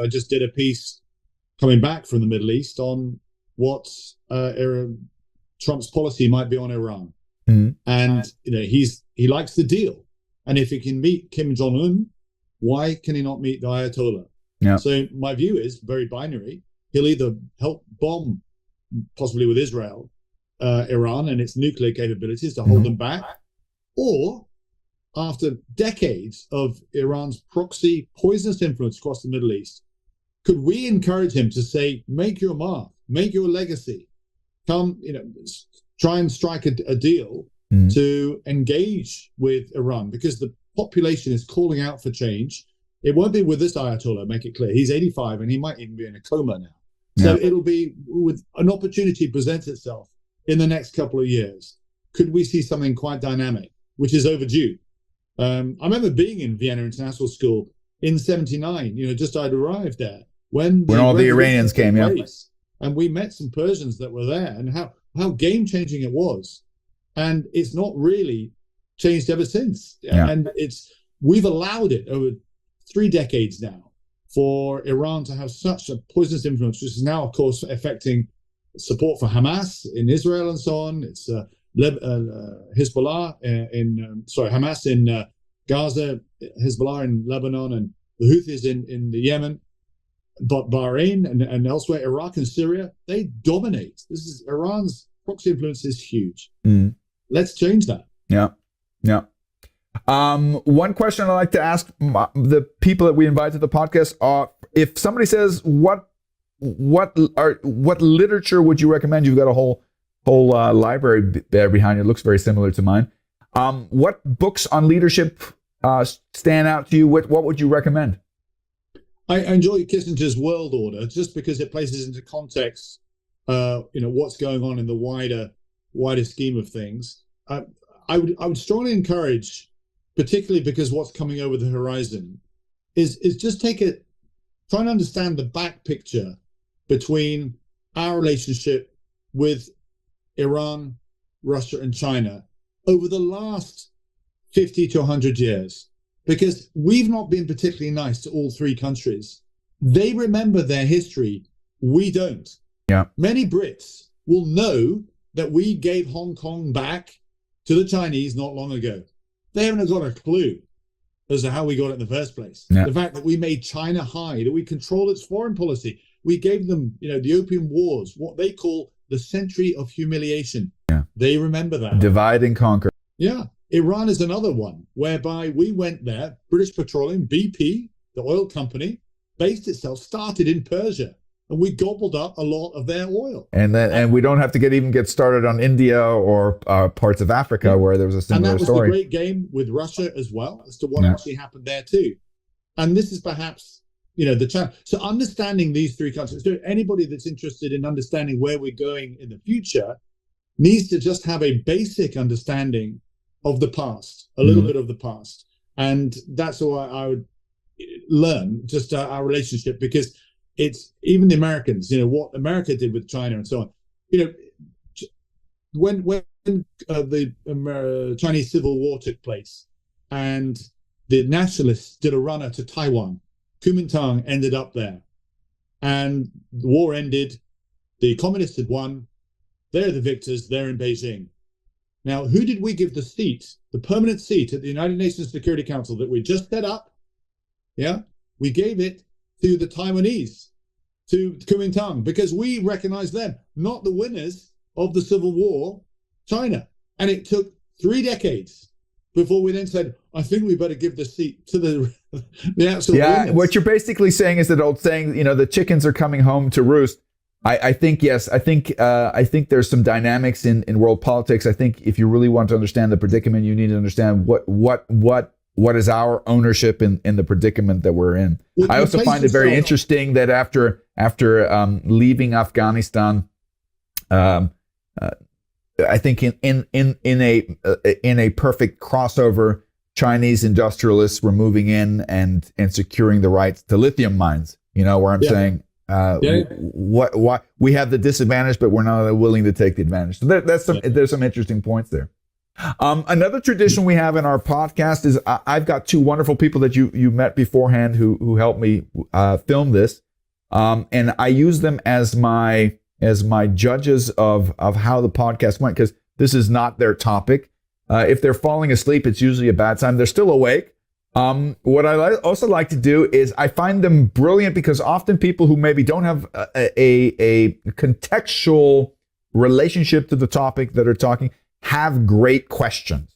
I just did a piece coming back from the Middle East on what Trump's policy might be on Iran. Mm-hmm. And he likes the deal. And if he can meet Kim Jong-un, why can he not meet the Ayatollah? Yeah. So my view is very binary. He'll either help bomb, possibly with Israel, Iran and its nuclear capabilities to hold them back, or after decades of Iran's proxy poisonous influence across the Middle East, could we encourage him to say, make your mark, make your legacy, come, try and strike a deal to engage with Iran, because the population is calling out for change. It won't be with this Ayatollah, make it clear. He's 85 and he might even be in a coma now. So it'll be with an opportunity presents itself in the next couple of years. Could we see something quite dynamic, which is overdue? I remember being in Vienna International School in '79, just I'd arrived there when all the Iranians came, and we met some Persians that were there, and how game-changing it was. And it's not really changed ever since. And we've allowed it over 3 decades now for Iran to have such a poisonous influence, which is now, of course, affecting support for Hamas in Israel and so on. It's Hezbollah Hamas in Gaza, Hezbollah in Lebanon, and the Houthis in the Yemen, but Bahrain and elsewhere, Iraq and Syria, they dominate. Iran's proxy influence is huge. Let's change that. Yeah. One question I like to ask the people that we invite to the podcast are: if somebody says, what literature would you recommend? You've got a whole library there behind you. It looks very similar to mine. What books on leadership stand out to you? What would you recommend? I enjoy Kissinger's World Order just because it places into context, what's going on in the wider scheme of things. I would strongly encourage, particularly because what's coming over the horizon, is just try and understand the back picture between our relationship with Iran, Russia, and China over the last 50 to 100 years, because we've not been particularly nice to all three countries. They remember their history. We don't. Yeah. Many Brits will know that we gave Hong Kong back to the Chinese not long ago. They haven't got a clue as to how we got it in the first place. Yeah. The fact that we made China high, that we controlled its foreign policy. We gave them, the Opium Wars, what they call the century of humiliation. Yeah. They remember that. Divide and conquer. Yeah. Iran is another one whereby we went there, British Petroleum, BP, the oil company, started in Persia, and we gobbled up a lot of their oil. And we don't have to get started on India or parts of Africa where there was a similar story. And that was the great game with Russia as well as to what actually happened there too. And this is perhaps, the challenge. So understanding these three countries, so anybody that's interested in understanding where we're going in the future needs to just have a basic understanding of the past, a little bit of the past. And that's why I would learn just our relationship, because it's even the Americans, what America did with China and so on. When the Chinese Civil War took place and the nationalists did a runner to Taiwan, Kuomintang ended up there, and the war ended. The communists had won. They're the victors. They're in Beijing. Now, who did we give the seat, the permanent seat at the United Nations Security Council that we just set up? Yeah, we gave it to the Taiwanese, to Kuomintang, because we recognize them, not the winners of the Civil War, China. And it took 3 decades before we then said, I think we better give the seat to the actual winners. What you're basically saying is that old saying, the chickens are coming home to roost. I think, yes, I think there's some dynamics in world politics. I think if you really want to understand the predicament, you need to understand what is our ownership in the predicament that we're in. I also find it very interesting that after leaving Afghanistan, I think in a perfect crossover, Chinese industrialists were moving in and securing the rights to lithium mines. Where I'm saying, what we have the disadvantage, but we're not willing to take the advantage. So there's some interesting points there. Another tradition we have in our podcast is I've got two wonderful people that you met beforehand who helped me film this, and I use them as my judges of how the podcast went, because this is not their topic. If they're falling asleep, it's usually a bad sign. They're still awake. What I also like to do is I find them brilliant, because often people who maybe don't have a contextual relationship to the topic that are talking have great questions.